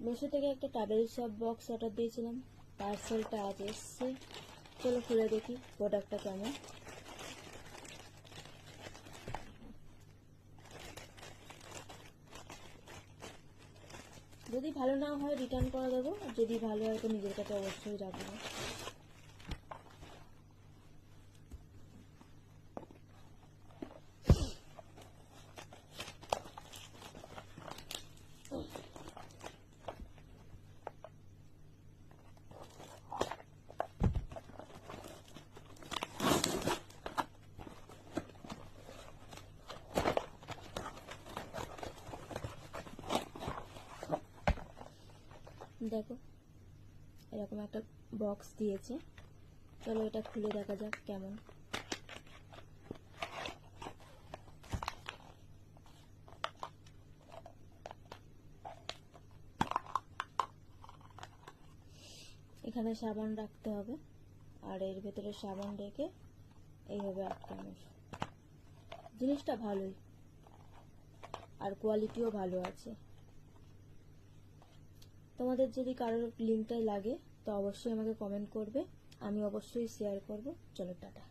মিশো থেকে একটা travel shop box order দিয়েছিলাম, পার্সেলটা আজ এসছে। চলো খুলে দেখি প্রোডাক্টটা কেমন। যদি ভালো না হয় রিটার্ন করে দেবো, যদি ভালো হয় তো নিজের কাছে অবশ্যই রাখবো। দেখো এরকম একটা বক্স দিয়েছে, চলো এটা খুলে দেখা যাক কেমন। এখানে সাবান রাখতে হবে, আর এর ভেতরে সাবান রেখে এইভাবে আটকানো। জিনিসটা ভালোই, আর কোয়ালিটিও ভালো আছে। তোমাদের যদি কারোর লিঙ্কটাই লাগে তো অবশ্যই আমাকে কমেন্ট করবে, আমি অবশ্যই শেয়ার করব। চলো টাটা।